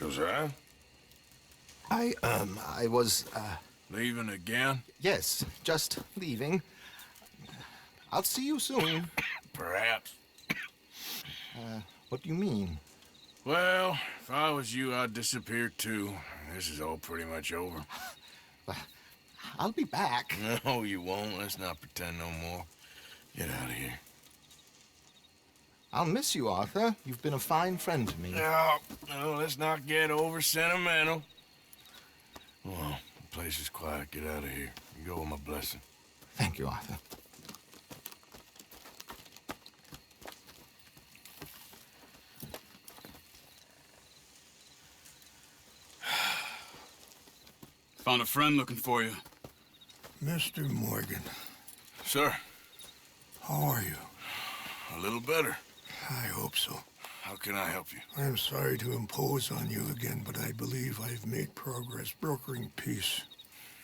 Josiah? I was, Leaving again? yes, just leaving. I'll see you soon. Perhaps. What do you mean? Well, if I was you, I'd disappear too. This is all pretty much over. I'll be back. No, you won't. Let's not pretend no more. Get out of here. I'll miss you, Arthur. You've been a fine friend to me. No, let's not get over sentimental. Well, the place is quiet. Get out of here. You go with my blessing. Thank you, Arthur. Found a friend looking for you. Mr. Morgan, Sir, how are you? a little better. I hope so. How can I help you? I'm sorry to impose on you again, but I believe I've made progress brokering peace.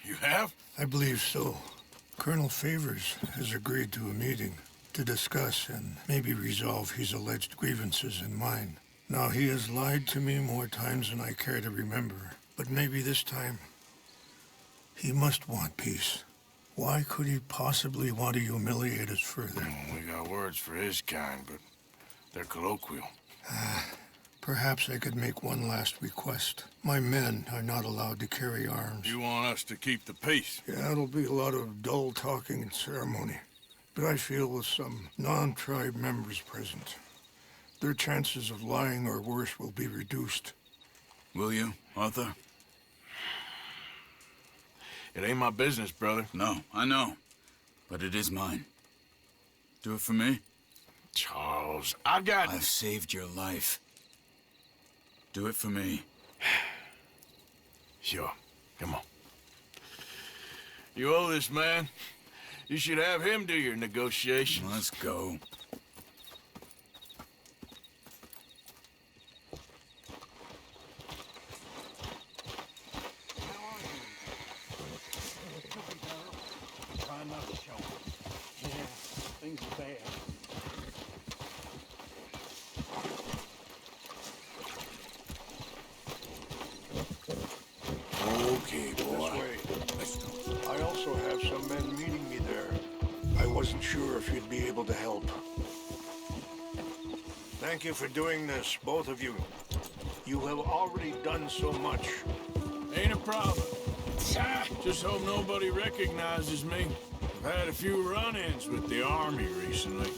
You have? I believe so. Colonel Favors has agreed to a meeting to discuss and maybe resolve his alleged grievances and mine. Now, he has lied to me more times than I care to remember, but maybe this time he must want peace. Why could he possibly want to humiliate us further? We got words for his kind, but they're colloquial. Perhaps I could make one last request. My men are not allowed to carry arms. You want us to keep the peace? Yeah, it'll be a lot of dull talking and ceremony. But I feel with some non-tribe members present, their chances of lying or worse will be reduced. Will you, Arthur? It ain't my business, brother. No, I know. But it is mine. Do it for me? Charles, I've saved your life. Do it for me. Sure. Come on. You owe this man. You should have him do your negotiations. Let's go. Things are bad. Okay, boy. This way. I also have some men meeting me there. I wasn't sure if you'd be able to help. Thank you for doing this, both of you. You have already done so much. Ain't a problem. Just hope nobody recognizes me. I've had a few run-ins with the army recently.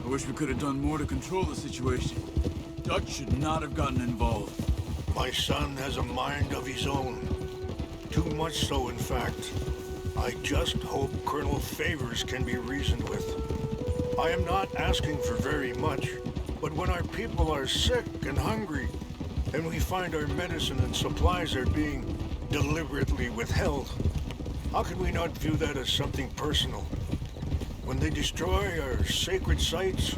I wish we could have done more to control the situation. Dutch should not have gotten involved. My son has a mind of his own. Too much so, in fact. I just hope Colonel Favors can be reasoned with. I am not asking for very much, but when our people are sick and hungry, and we find our medicine and supplies are being deliberately withheld, how can we not view that as something personal? When they destroy our sacred sites,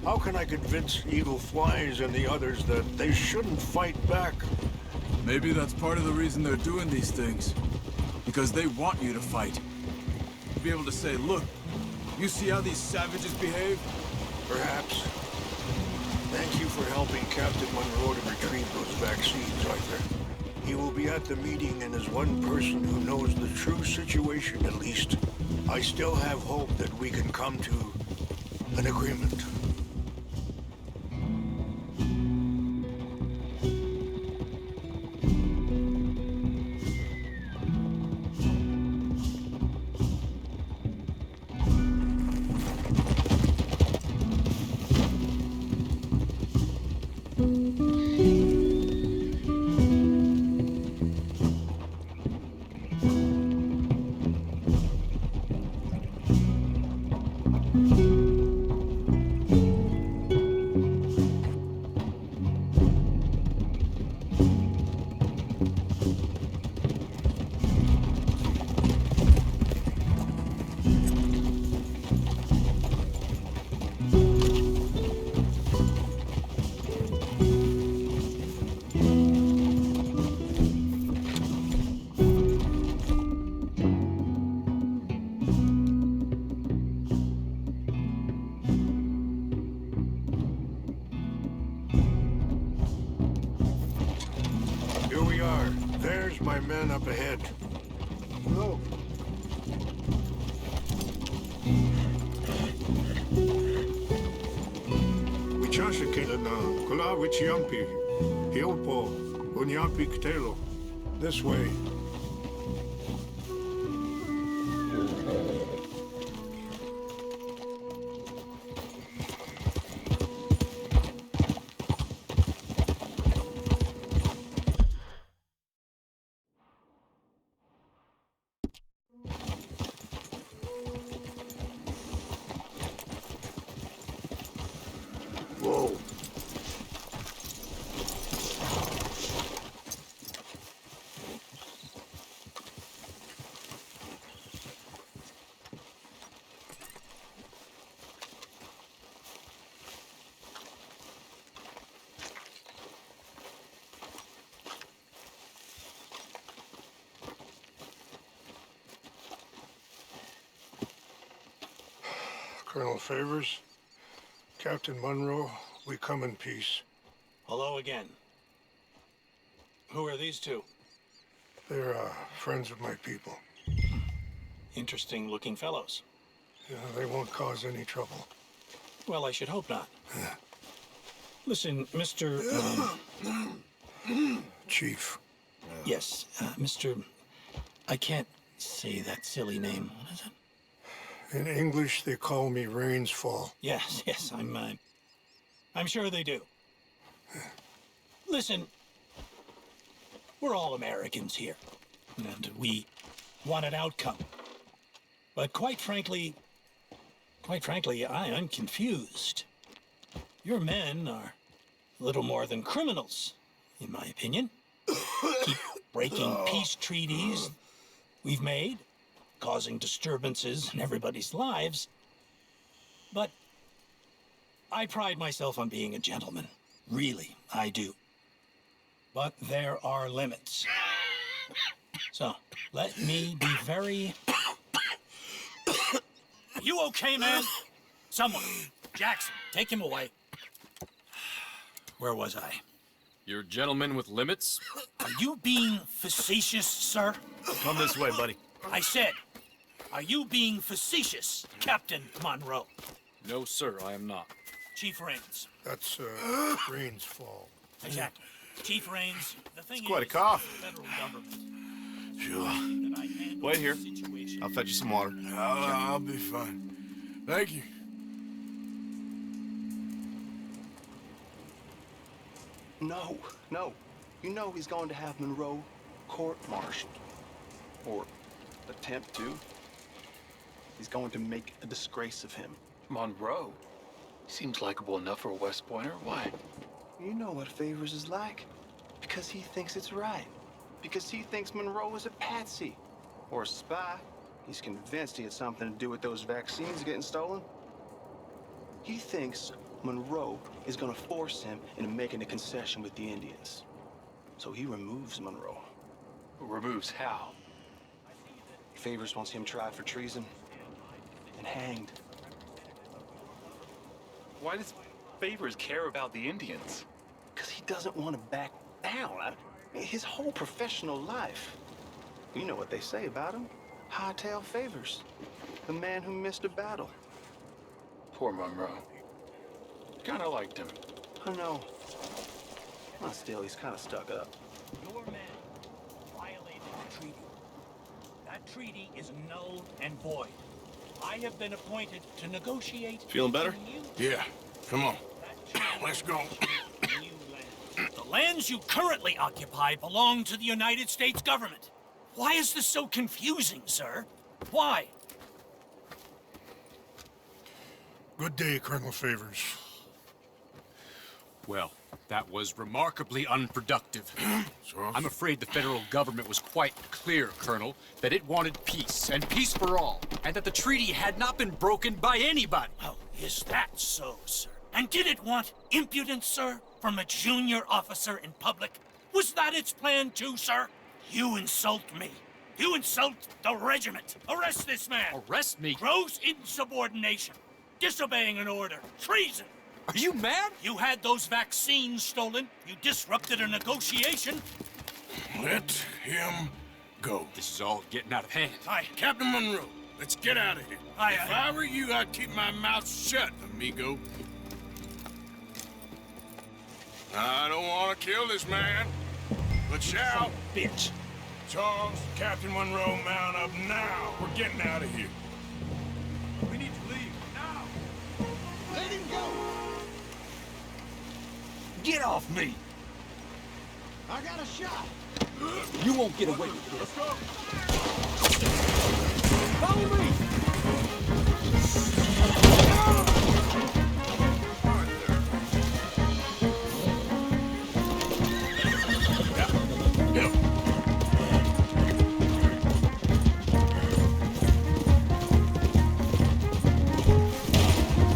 how can I convince Eagle Flies and the others that they shouldn't fight back? Maybe that's part of the reason they're doing these things. Because they want you to fight. To be able to say, look, you see how these savages behave? Perhaps. Thank you for helping Captain Monroe to retrieve those vaccines, Arthur. He will be at the meeting and is one person who knows the true situation, at least. I still have hope that we can come to an agreement. There's my men up ahead. No. Wichasha na kula wichiampi. Hiopo. Unyampi ktelo. This way. Whoa. Colonel Favors, Captain Monroe, we come in peace. Hello again. Who are these two? They're friends of my people. Interesting looking fellows. Yeah, they won't cause any trouble. Well, I should hope not. Listen, Mr. Chief. Yes, Mr. I can't say that silly name. What is it? In English, they call me Rains Fall. Yes, yes, I'm sure they do. Listen, we're all Americans here, and we want an outcome. But quite frankly, I'm confused. Your men are a little more than criminals, in my opinion. Keep breaking peace treaties we've made, causing disturbances in everybody's lives. But I pride myself on being a gentleman. Really, I do. But there are limits. So, let me be very... You okay, man? Someone. Jackson, take him away. Where was I? You're a gentleman with limits? Are you being facetious, sir? Come this way, buddy. I said, are you being facetious, Captain Monroe? No, sir, I am not. Chief Rains. That's Rains Fall. Exactly. Chief Rains, the thing quite a is, cough. the federal government. Sure. that I handle Wait here. the situation. I'll fetch you some water. I'll be fine. Thank you. No, no. You know he's going to have Monroe court-martialed. Or attempt to. He's going to make a disgrace of him. Monroe? Seems likable enough for a West Pointer. Why? You know what Favors is like. Because he thinks it's right. Because he thinks Monroe is a patsy. Or a spy. He's convinced he had something to do with those vaccines getting stolen. He thinks Monroe is gonna force him into making a concession with the Indians. So he removes Monroe. Removes how? Favors wants him tried for treason and hanged. Why does Favors care about the Indians? Because he doesn't want to back down. His whole professional life. You know what they say about him. Hightail Favors. The man who missed a battle. Poor Monroe. Kinda liked him. I know. Well, still, he's kind of stuck up. Your men violated the treaty. That treaty is null and void. I have been appointed to negotiate... Feeling better? Yeah, come on. Let's go. The lands you currently occupy belong to the United States government. Why is this so confusing, sir? Why? Good day, Colonel Favors. Well, that was remarkably unproductive. So, I'm afraid the federal government was quite clear, Colonel, that it wanted peace, and peace for all, and that the treaty had not been broken by anybody. Oh, is that so, sir? And did it want impudence, sir, from a junior officer in public? Was that its plan too, sir? You insult me. You insult the regiment. Arrest this man. Arrest me? Gross insubordination. Disobeying an order. Treason. Are you mad? You had those vaccines stolen. You disrupted a negotiation. Let him go. This is all getting out of hand. Hi, Captain Monroe. Let's get out of here. If I were you, I'd keep my mouth shut, amigo. I don't want to kill this man, but shall. Bitch. Charles, Captain Monroe, mount up now. We're getting out of here. We need to leave now. Let him go! Get off me! I got a shot! You won't get away with this. Follow me!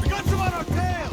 We got some on our tail!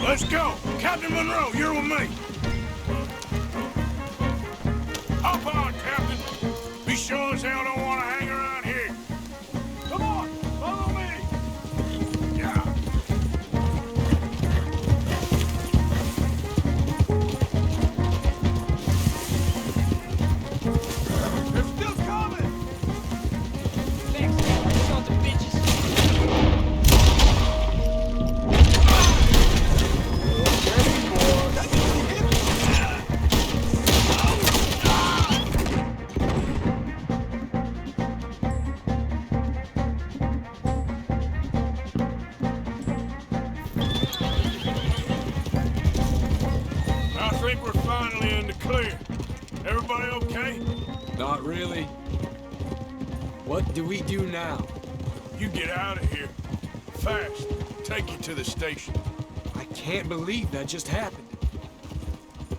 Let's go! Captain Monroe, you're with me! Hop on, Captain! We sure as hell don't want to hang around here! Come on, follow me! Yeah. They're still coming! Thanks, sons of bitches. I think we're finally in the clear. Everybody okay? Not really. What do we do now? You get out of here. Fast. Take you to the station. I can't believe that just happened.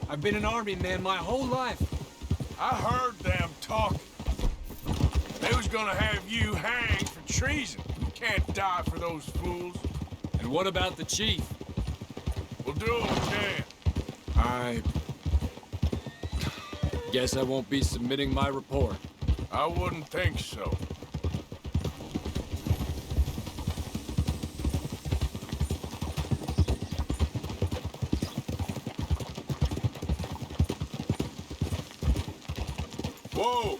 I've been an army man my whole life. I heard them talking. They was gonna have you hanged for treason. You can't die for those fools. And what about the chief? We'll do what we can. I guess I won't be submitting my report. I wouldn't think so. Whoa!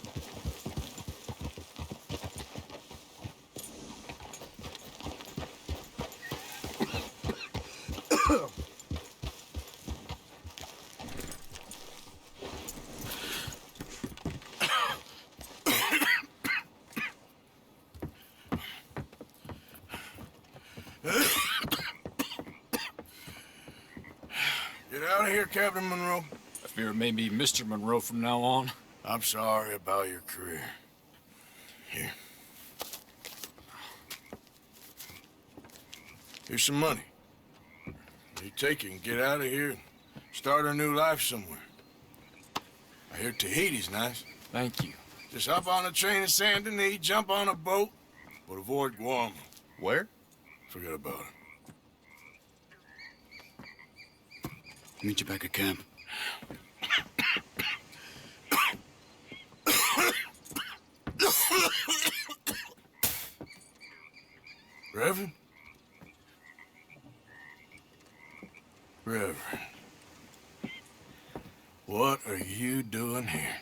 Get out of here, Captain Monroe. I fear it may be Mr. Monroe from now on. I'm sorry about your career. Here. Here's some money. You take it and get out of here and start a new life somewhere. I hear Tahiti's nice. Thank you. Just hop on a train to Saint Denis, jump on a boat, but avoid Guam. Where? Forget about it. Meet you back at camp. Reverend? Reverend. What are you doing here?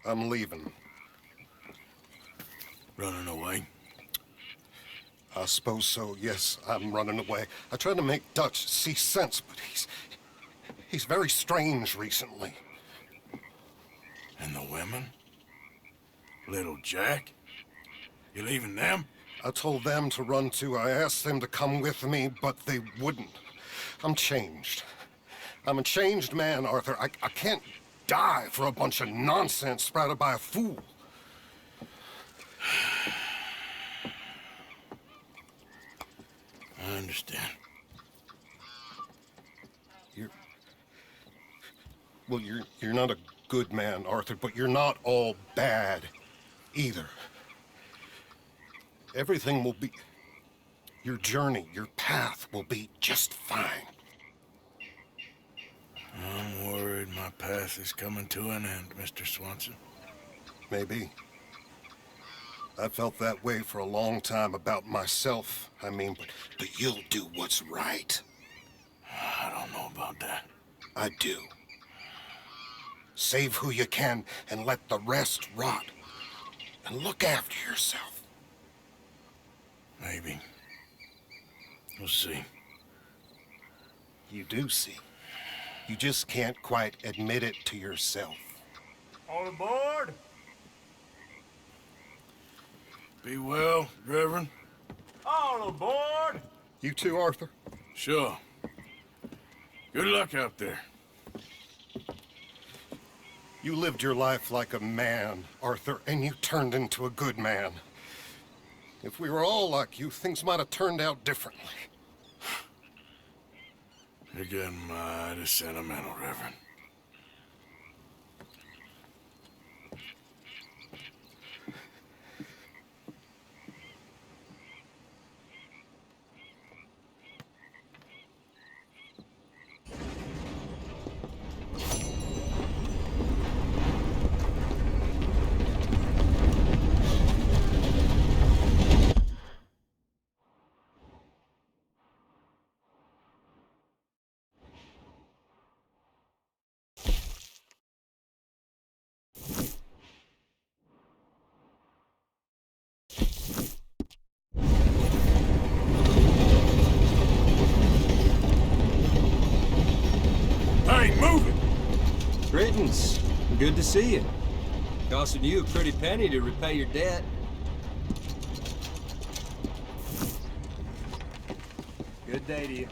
I'm leaving. Running away? I suppose so, yes, I'm running away. I tried to make Dutch see sense, but he's very strange recently. And the women? Little Jack? You leaving them? I told them to run too. I asked them to come with me, but they wouldn't. I'm changed. I'm a changed man, Arthur. I can't die for a bunch of nonsense sprouted by a fool. I understand. You're not a good man, Arthur, but you're not all bad either. Everything will be... Your journey, your path will be just fine. I'm worried my path is coming to an end, Mr. Swanson. Maybe. I felt that way for a long time about myself. I mean, but you'll do what's right. I don't know about that. I do. Save who you can and let the rest rot. And look after yourself. Maybe. We'll see. You do see. You just can't quite admit it to yourself. All aboard! Be well, Reverend. All aboard! You too, Arthur? Sure. Good luck out there. You lived your life like a man, Arthur, and you turned into a good man. If we were all like you, things might have turned out differently. You're getting mighty sentimental, Reverend. Greetings. Good to see you. Costing you a pretty penny to repay your debt. Good day to you.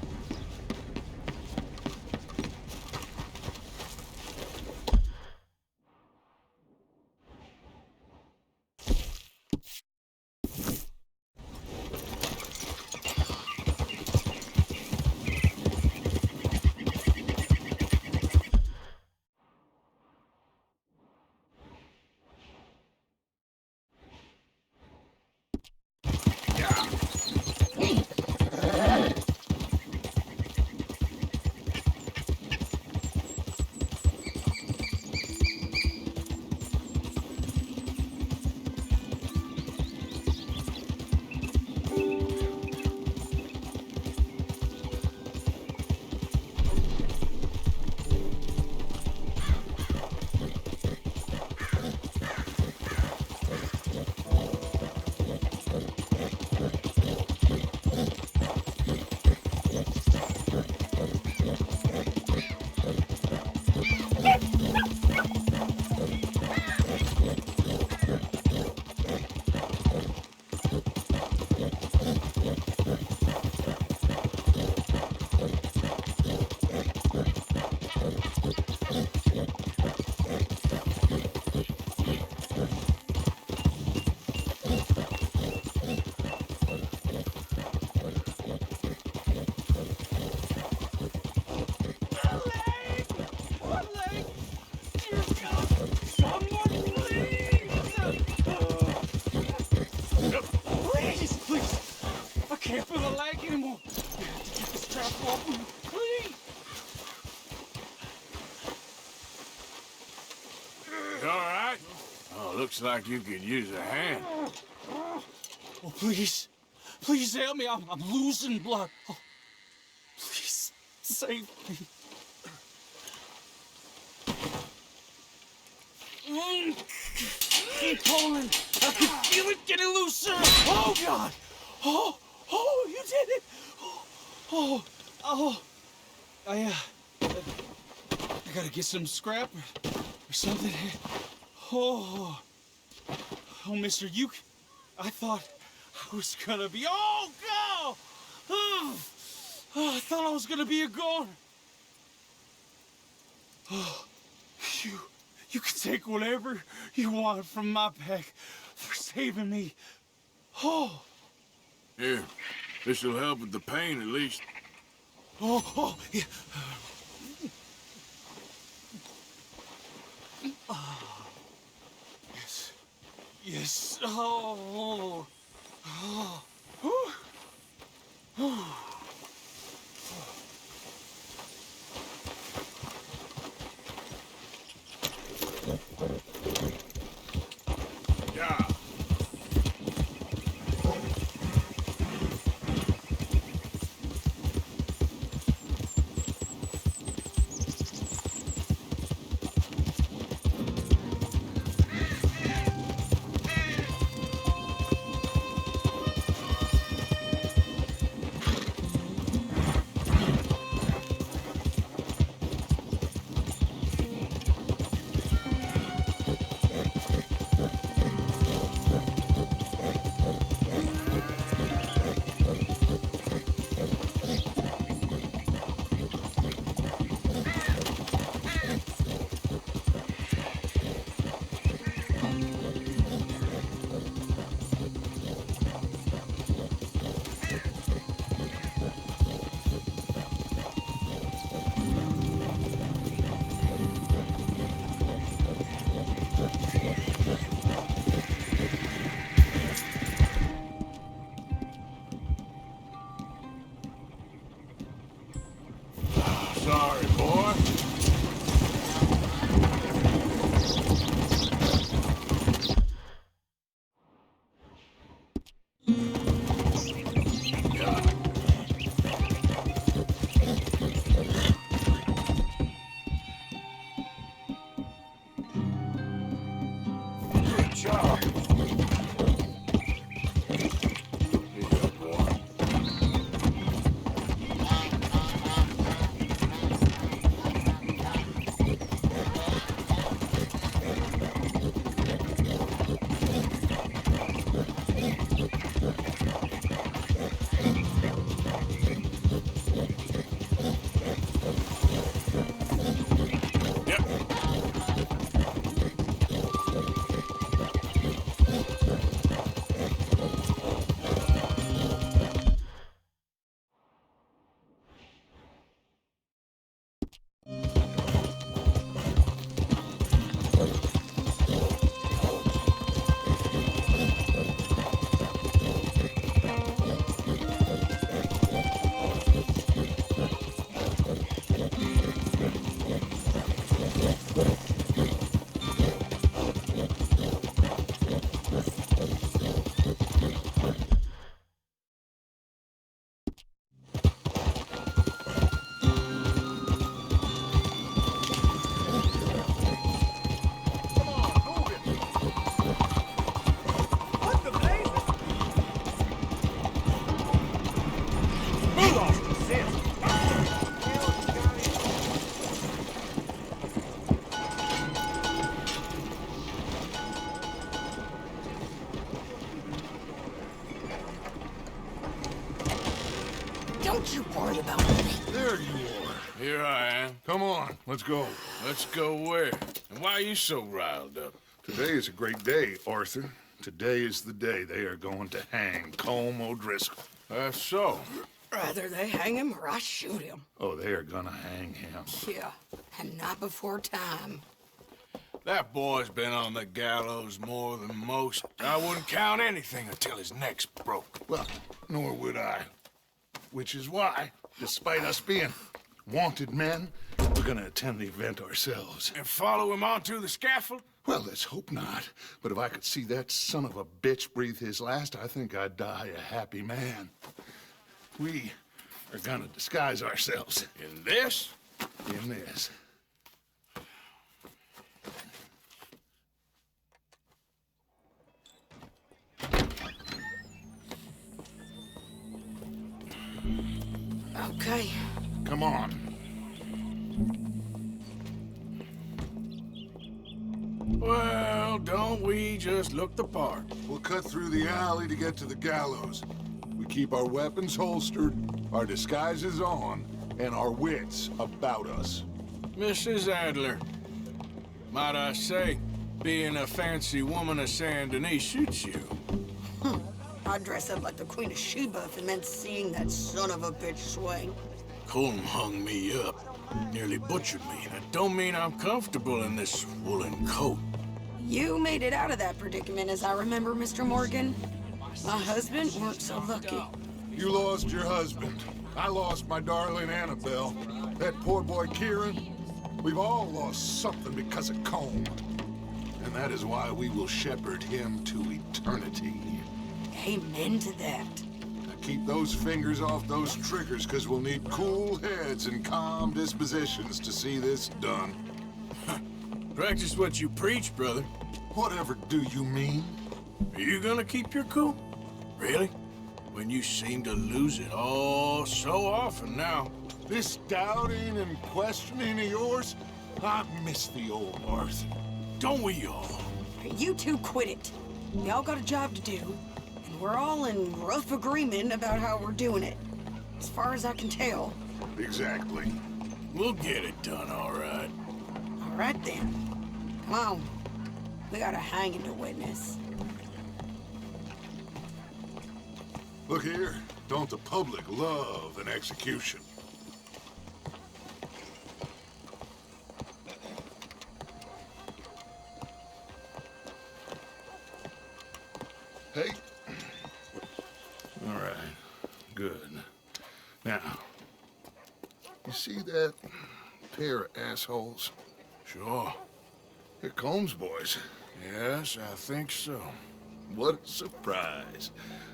can't feel the leg anymore. You have to get the strap off me, please. You all right? Oh, looks like you could use a hand. Oh, please. Please help me. I'm losing blood. Oh, please, save me. Keep pulling. I can feel it getting looser. Oh, God. Oh, you did it. Oh. I gotta get some scrap or something. Oh, mister, I thought I was gonna be, oh, God! Oh, I thought I was gonna be a goner. Oh, you can take whatever you want from my pack for saving me. Oh. Here, this'll help with the pain at least. Oh, yeah. Yes. Oh. Yeah. Sorry, boy. Good job. Don't you worry about me. There you are. Here I am. Come on, let's go. Let's go where? And why are you so riled up? Today is a great day, Arthur. Today is the day they are going to hang Colm O'Driscoll. That's so. Rather they hang him or I shoot him. Oh, they are gonna hang him. Yeah, and not before time. That boy's been on the gallows more than most. I wouldn't count anything until his neck's broke. Well, nor would I. Which is why, despite us being wanted men, we're gonna attend the event ourselves. And follow him onto the scaffold? Well, let's hope not. But if I could see that son of a bitch breathe his last, I think I'd die a happy man. We are gonna disguise ourselves. In this? In this. Okay. Come on. Well, don't we just look the part? We'll cut through the alley to get to the gallows. We keep our weapons holstered, our disguises on, and our wits about us. Mrs. Adler, might I say, being a fancy woman of Saint Denis suits you. I'd dress up like the Queen of Sheba if it meant seeing that son of a bitch swing. Colm hung me up, nearly butchered me. That don't mean I'm comfortable in this woolen coat. You made it out of that predicament, as I remember, Mr. Morgan. My husband weren't so lucky. You lost your husband. I lost my darling Annabelle. That poor boy Kieran. We've all lost something because of Colm. And that is why we will shepherd him to eternity. Amen to that. Now keep those fingers off those triggers, because we'll need cool heads and calm dispositions to see this done. Practice what you preach, brother. Whatever do you mean? Are you gonna keep your cool? Really? When you seem to lose it all so often now. This doubting and questioning of yours, I miss the old Arthur. Don't we all? You two quit it. Y'all got a job to do, and we're all in rough agreement about how we're doing it. As far as I can tell. Exactly. We'll get it done, all right. All right, then. Come on. We got a hanging to witness. Look here. Don't the public love an execution? Hey. All right. Good. Now, you see that pair of assholes? Sure. They're Combs boys. Yes, I think so. What a surprise.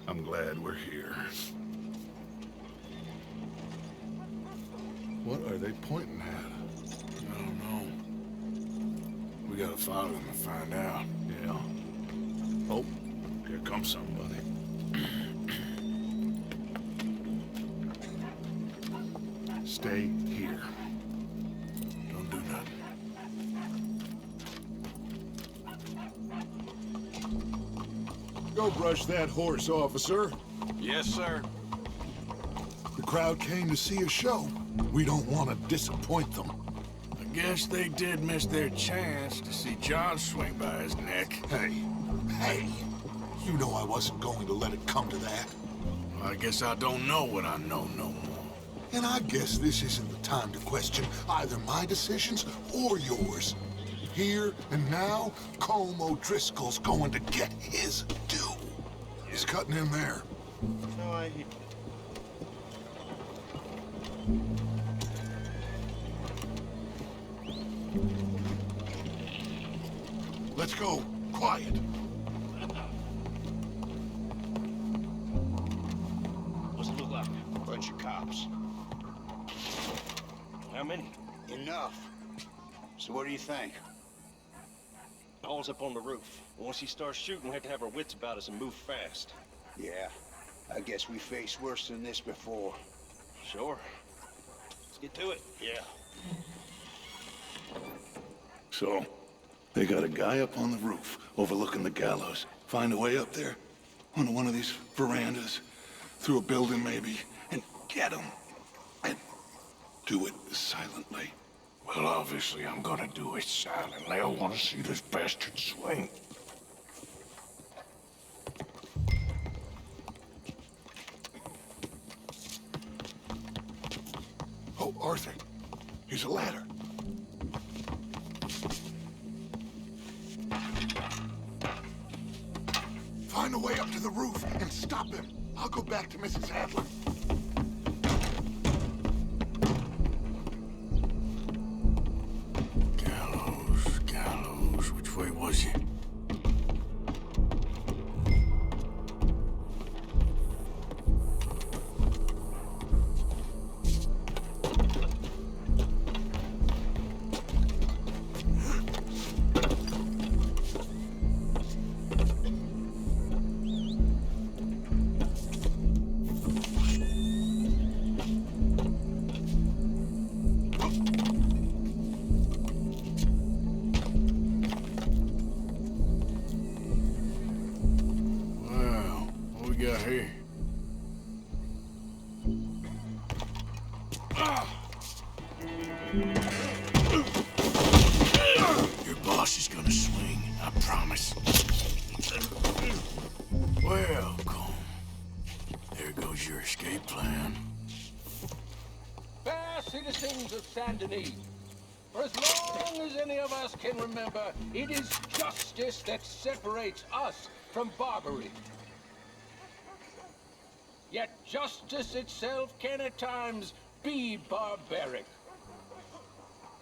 I'm glad we're here. What are they pointing at? I don't know. We gotta follow them and find out. Yeah. Oh, here comes somebody. Stay here. Don't do nothing. Go brush that horse, officer. Yes, sir. The crowd came to see a show. We don't want to disappoint them. I guess they did miss their chance to see John swing by his neck. Hey, you know I wasn't going to let it come to that. Well, I guess I don't know what I know no more. And I guess this isn't the time to question either my decisions or yours. Here and now, Colm O'Driscoll's going to get his due. He's cutting in there. No, I... Let's go. Quiet. What's it look like? Bunch of cops. How many? Enough. So what do you think? Paul's up on the roof. Once he starts shooting, we have to have our wits about us and move fast. Yeah, I guess we faced worse than this before. Sure. Let's get to it. Yeah. So, they got a guy up on the roof overlooking the gallows. Find a way up there, onto one of these verandas, through a building maybe, and get him. And do it silently. Well, obviously, I'm gonna do it silently. I want to see this bastard swing. Oh, Arthur, here's a ladder. the roof and stop him. I'll go back to Mrs. Adler. Gallows, which way was he? Here. Your boss is gonna swing, I promise. Well, Colm, there goes your escape plan. Fair citizens of Saint Denis, for as long as any of us can remember, it is justice that separates us from barbary. Yet justice itself can at times be barbaric.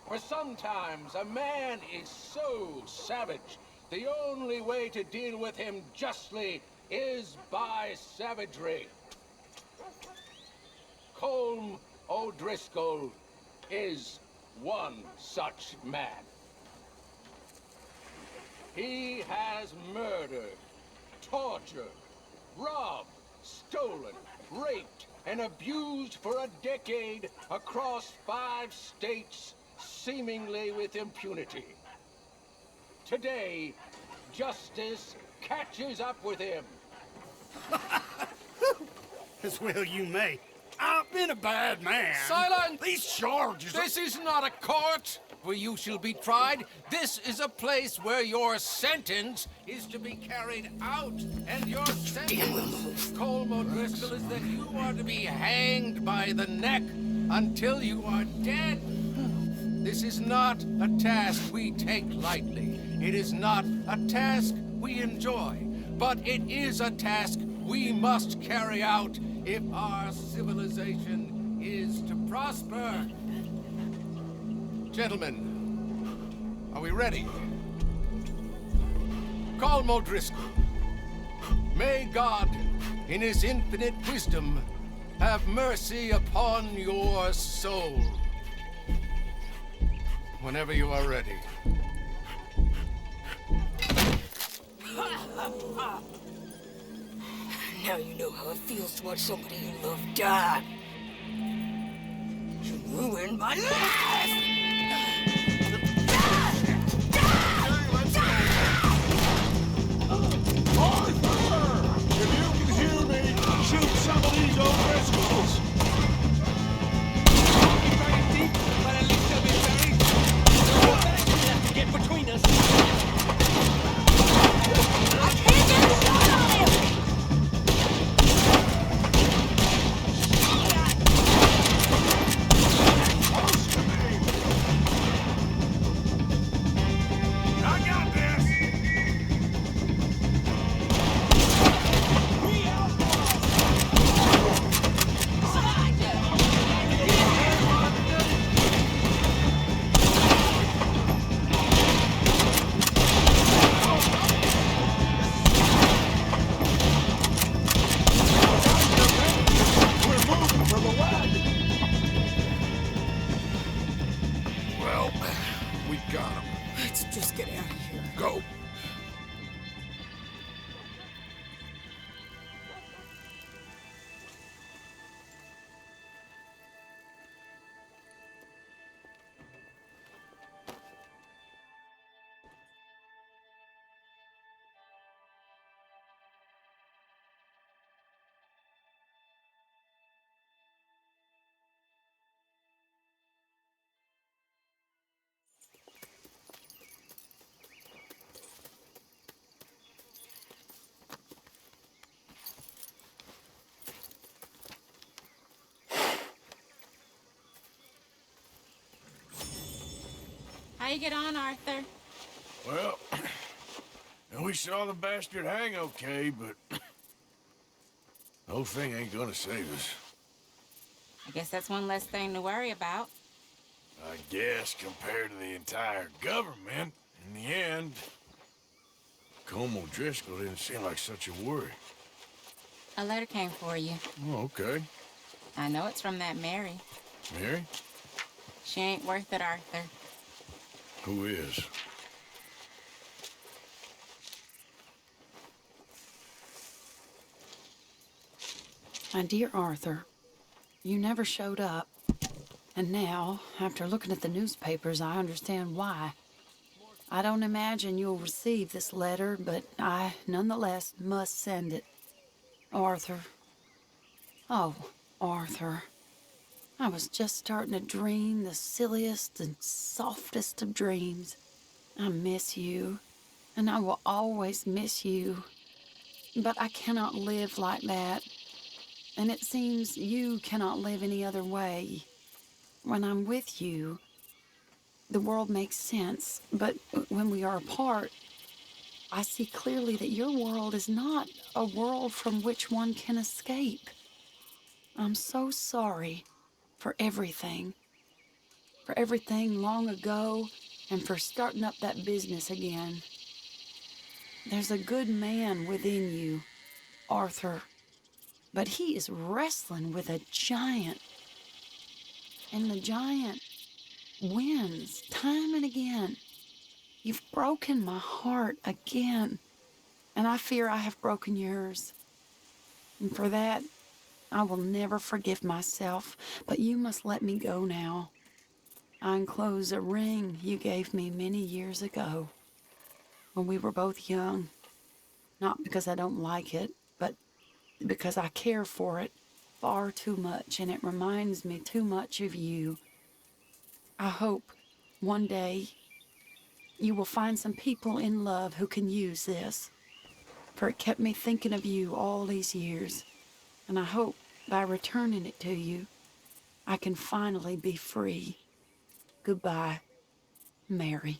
For sometimes a man is so savage, the only way to deal with him justly is by savagery. Colm O'Driscoll is one such man. He has murdered, tortured, robbed, stolen, raped, and abused for a decade across 5 states, seemingly with impunity. Today, justice catches up with him. As well you may. I've been a bad man. Silence! These charges... This is not a court where you shall be tried. This is a place where your sentence is to be carried out. And your sentence, Colm O'Driscoll, is that you are to be hanged by the neck until you are dead. This is not a task we take lightly. It is not a task we enjoy. But it is a task we must carry out if our civilization is to prosper. Gentlemen, are we ready? Colm O'Driscoll, may God, in his infinite wisdom, have mercy upon your soul. Whenever you are ready. Now you know how it feels to watch somebody you love die. You ruined my life! Arthur! If you can hear me, shoot some of these O'Driscolls! Very deep, but at least they'll be buried. Have to get between us. I can't get a shot on him! How you get on, Arthur? Well, we saw the bastard hang okay, but whole thing ain't gonna save us. I guess that's one less thing to worry about. I guess compared to the entire government, in the end, Colm O'Driscoll didn't seem like such a worry. A letter came for you. Oh, okay. I know it's from that Mary. Mary? She ain't worth it, Arthur. Who is? My dear Arthur, you never showed up. And now, after looking at the newspapers, I understand why. I don't imagine you'll receive this letter, but I, nonetheless, must send it. Arthur. Oh, Arthur. I was just starting to dream the silliest and softest of dreams. I miss you, and I will always miss you. But I cannot live like that. And it seems you cannot live any other way. When I'm with you, the world makes sense. But when we are apart, I see clearly that your world is not a world from which one can escape. I'm so sorry for everything. For everything long ago, and for starting up that business again. There's a good man within you, Arthur. But he is wrestling with a giant. And the giant wins time and again. You've broken my heart again. And I fear I have broken yours. And for that, I will never forgive myself. But you must let me go now. I enclose a ring you gave me many years ago, when we were both young. Not because I don't like it, but because I care for it far too much, and it reminds me too much of you. I hope one day you will find some people in love who can use this, for it kept me thinking of you all these years, and I hope by returning it to you, I can finally be free. Goodbye, Mary.